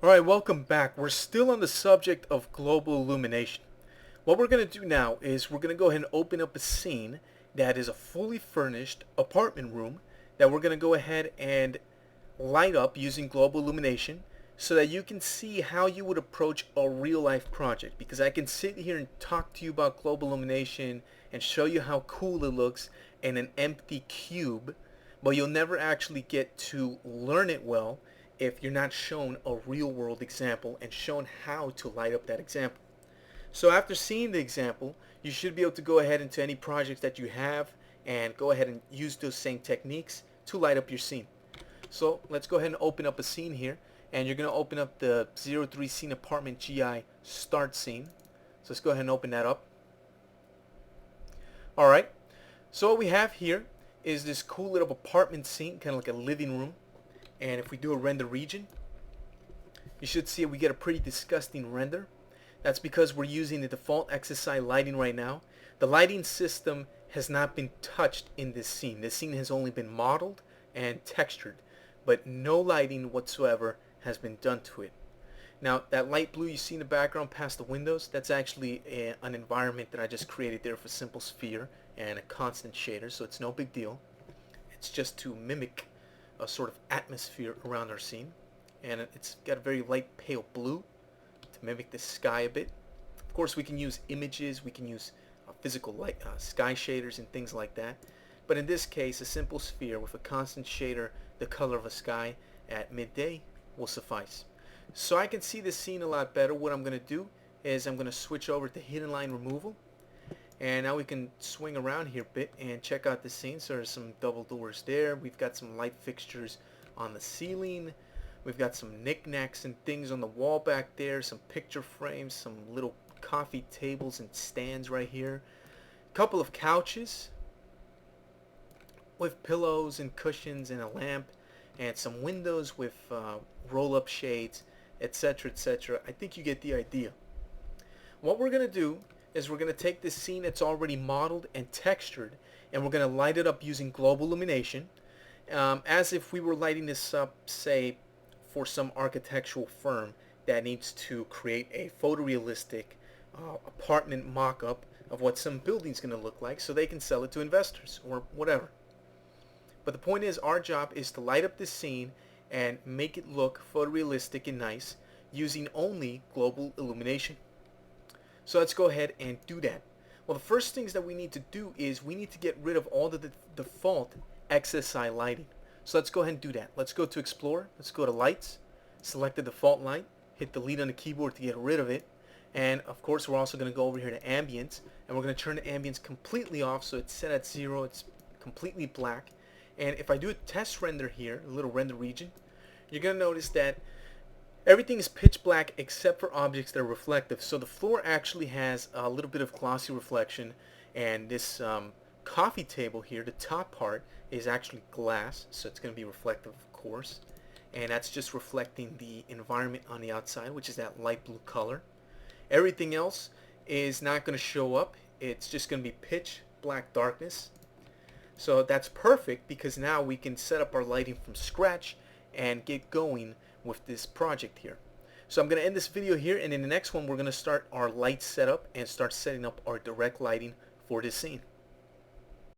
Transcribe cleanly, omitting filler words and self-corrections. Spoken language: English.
Alright, welcome back. We're still on the subject of global illumination. What we're going to do now is we're going to go ahead and open up a scene that is a fully furnished apartment room that we're going to go ahead and light up using global illumination so that you can see how you would approach a real life project. Because I can sit here and talk to you about global illumination and show you how cool it looks in an empty cube, but you'll never actually get to learn it well if you're not shown a real world example and shown how to light up that example. So after seeing the example, you should be able to go ahead into any projects that you have and go ahead and use those same techniques to light up your scene. So let's go ahead and open up a scene here, and you're going to open up the 03 Scene Apartment GI Start Scene. So let's go ahead and open that up. Alright, so what we have here is this cool little apartment scene, kind of like a living room. And if we do a render region, you should see we get a pretty disgusting render. That's because we're using the default XSI lighting right now. The lighting system has not been touched in this scene. This scene has only been modeled and textured, but no lighting whatsoever has been done to it. Now, that light blue you see in the background past the windows, that's actually an environment that I just created there for simple sphere and a constant shader, so it's no big deal. It's just to mimic a sort of atmosphere around our scene, and it's got a very light pale blue to mimic the sky a bit. Of course, we can use images, we can use physical light, sky shaders and things like that, but in this case a simple sphere with a constant shader the color of a sky at midday will suffice. So I can see this scene a lot better. What I'm going to do is I'm going to switch over to hidden line removal, and now we can swing around here a bit and check out the scene. So there's some double doors there. We've got some light fixtures on the ceiling. We've got some knickknacks and things on the wall back there. Some picture frames, some little coffee tables and stands right here. A couple of couches with pillows and cushions and a lamp. And some windows with roll-up shades, etc., etc. I think you get the idea. What we're going to do is we're going to take this scene that's already modeled and textured, and we're going to light it up using global illumination, as if we were lighting this up, say, for some architectural firm that needs to create a photorealistic apartment mock-up of what some building's going to look like so they can sell it to investors or whatever. But the point is, our job is to light up this scene and make it look photorealistic and nice using only global illumination. So let's go ahead and do that. Well, the first things that we need to do is we need to get rid of all the default XSI lighting. So let's go ahead and do that. Let's go to Explore. Let's go to Lights. Select the default light. Hit delete on the keyboard to get rid of it. And of course, we're also going to go over here to Ambience, and we're going to turn the ambience completely off so it's set at 0. It's completely black. And if I do a test render here, a little render region, you're going to notice that everything is pitch black except for objects that are reflective. So the floor actually has a little bit of glossy reflection, and this coffee table here, the top part, is actually glass, so it's going to be reflective, of course. And that's just reflecting the environment on the outside, which is that light blue color. Everything else is not going to show up. It's just going to be pitch black darkness. So that's perfect because now we can set up our lighting from scratch and get going with this project here. So I'm going to end this video here, and in the next one we're going to start our light setup and start setting up our direct lighting for this scene.